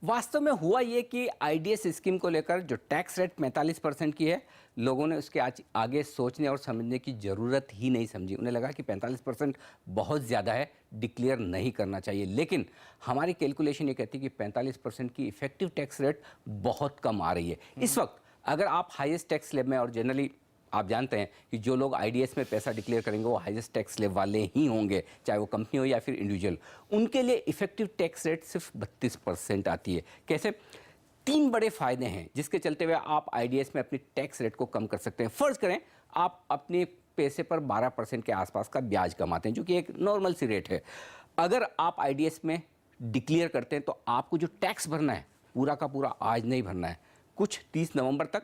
वास्तव में हुआ ये कि आईडीएस स्कीम को लेकर जो टैक्स रेट 45% की है, लोगों ने उसके आज आगे सोचने और समझने की ज़रूरत ही नहीं समझी। उन्हें लगा कि 45% बहुत ज़्यादा है, डिक्लेयर नहीं करना चाहिए। लेकिन हमारी कैलकुलेशन ये कहती है कि 45% की इफेक्टिव टैक्स रेट बहुत कम आ रही है इस वक्त। अगर आप हाईएस्ट टैक्स स्लैब में, और जनरली आप जानते हैं कि जो लोग आईडीएस में पैसा डिक्लेयर करेंगे वो हाईएस्ट टैक्स स्लैब वाले ही होंगे, चाहे वो कंपनी हो या फिर इंडिविजुअल। उनके लिए इफेक्टिव टैक्स रेट सिर्फ 32% आती है। कैसे? 3 बड़े फायदे हैं जिसके चलते हुए आप आईडीएस में अपनी टैक्स रेट को कम कर सकते हैं। फर्ज करें आप अपने पैसे पर 12% के आसपास का ब्याज कमाते हैं, जो कि एक नॉर्मल सी रेट है। अगर आप आईडीएस में डिक्लेयर करते हैं तो आपको जो टैक्स भरना है पूरा का पूरा आज नहीं भरना है, कुछ 30 नवंबर तक,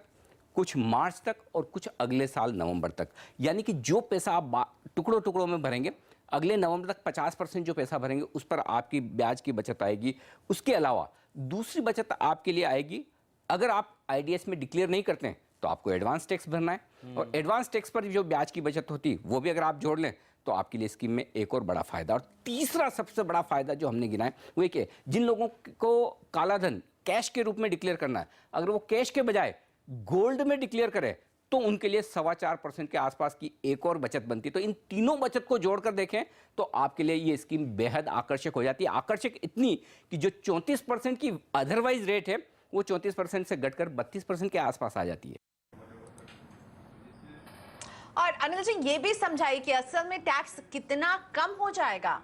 कुछ मार्च तक और कुछ अगले साल नवंबर तक। यानी कि जो पैसा आप टुकड़ों टुकड़ों में भरेंगे, अगले नवंबर तक 50% जो पैसा भरेंगे उस पर आपकी ब्याज की बचत आएगी। उसके अलावा दूसरी बचत आपके लिए आएगी, अगर आप आईडीएस में डिक्लेयर नहीं करते हैं तो आपको एडवांस टैक्स भरना है, और एडवांस टैक्स पर जो ब्याज की बचत होती है वो भी अगर आप जोड़ लें तो आपके लिए स्कीम में एक और बड़ा फायदा। और तीसरा सबसे बड़ा फायदा जो हमने गिना है वो एक है, जिन लोगों को कालाधन कैश के रूप में डिक्लेयर करना है, अगर वो कैश के बजाय गोल्ड में डिक्लेयर करें तो उनके लिए 4.25% के आसपास की एक और बचत बनती है। तो इन तीनों बचत को जोड़कर देखें तो आपके लिए ये स्कीम बेहद आकर्षक हो जाती है। आकर्षक इतनी कि जो 34% की अदरवाइज रेट है वो 34% से घटकर 32% के आसपास आ जाती है। और अनिल जी ये भी समझाइए कि असल में टैक्स कितना कम हो जाएगा।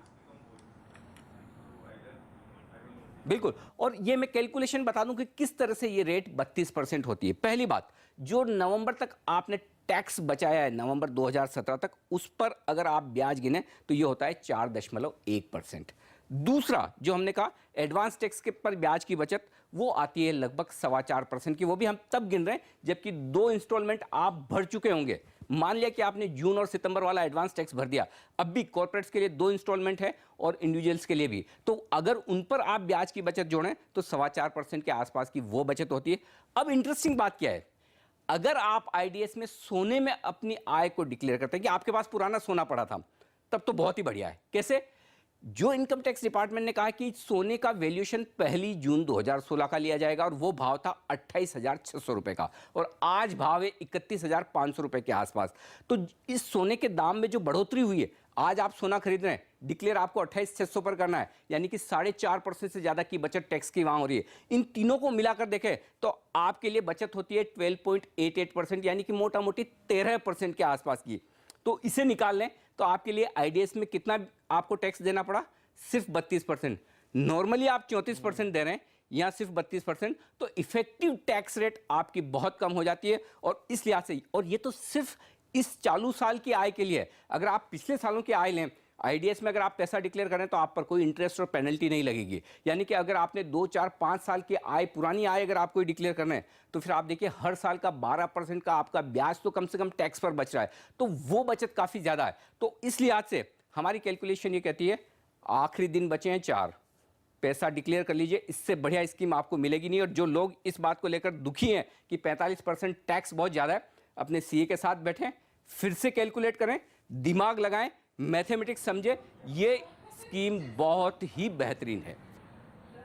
बिल्कुल, और ये मैं कैलकुलेशन बता दूं कि किस तरह से ये रेट 32% होती है। पहली बात, जो नवंबर तक आपने टैक्स बचाया है, नवंबर 2017 तक, उस पर अगर आप ब्याज गिने तो ये होता है 4.1%। दूसरा, जो हमने कहा एडवांस टैक्स के पर ब्याज की बचत, वो आती है लगभग 4.25% की। वो भी हम तब गिन रहे हैं जबकि 2 इंस्टॉलमेंट आप भर चुके होंगे। मान लिया कि आपने जून और सितंबर वाला एडवांस टैक्स भर दिया, अब भी कॉर्पोरेट्स के लिए 2 इंस्टॉलमेंट है और इंडिविजुअल्स के लिए भी, तो अगर उन पर आप ब्याज की बचत जोड़ें तो 4.25% के आसपास की वो बचत होती है। अब इंटरेस्टिंग बात क्या है, अगर आप आईडीएस में सोने में अपनी आय को डिक्लेयर करते हैं कि आपके पास पुराना सोना पड़ा था, तब तो बहुत ही बढ़िया है। कैसे? जो इनकम टैक्स डिपार्टमेंट ने कहा कि सोने का वैल्यूएशन 1 जून 2016 का लिया जाएगा और वो भाव था 28,600 रुपए का, और आज भाव है 31,500 रुपए के आसपास। तो इस सोने के दाम में जो बढ़ोतरी हुई है, आज आप सोना खरीद रहे हैं, डिक्लेयर आपको 28,600 पर करना है, यानी कि 4.5% से ज्यादा की बचत टैक्स की वहां हो रही है। इन तीनों को मिलाकर देखें तो आपके लिए बचत होती है 12.88%, यानी कि मोटा मोटी 13% के आसपास की। तो इसे निकाल लें तो आपके लिए आईडीएस में कितना आपको टैक्स देना पड़ा? सिर्फ 32%। नॉर्मली आप 34% दे रहे हैं, यहां सिर्फ 32%। तो इफेक्टिव टैक्स रेट आपकी बहुत कम हो जाती है। और इस लिहाज से, और ये तो सिर्फ इस चालू साल की आय के लिए है। अगर आप पिछले सालों की आय लें, आईडीएस में अगर आप पैसा डिक्लेयर करें तो आप पर कोई इंटरेस्ट और पेनल्टी नहीं लगेगी। यानी कि अगर आपने 2, 4, 5 साल की आय, पुरानी आय अगर आपको डिक्लेयर करना है, तो फिर आप देखिए हर साल का 12% का आपका ब्याज तो कम से कम टैक्स पर बच रहा है। तो वो बचत काफी ज्यादा है। तो इस लिहाज से हमारी कैलकुलेशन ये कहती है, आखिरी दिन बचे हैं 4, पैसा डिक्लेयर कर लीजिए, इससे बढ़िया स्कीम आपको मिलेगी नहीं। और जो लोग इस बात को लेकर दुखी हैं कि 45% टैक्स बहुत ज्यादा है, अपने सीए के साथ बैठें, फिर से कैलकुलेट करें, दिमाग लगाएं, मैथमेटिक्स समझे, ये स्कीम बहुत ही बेहतरीन है।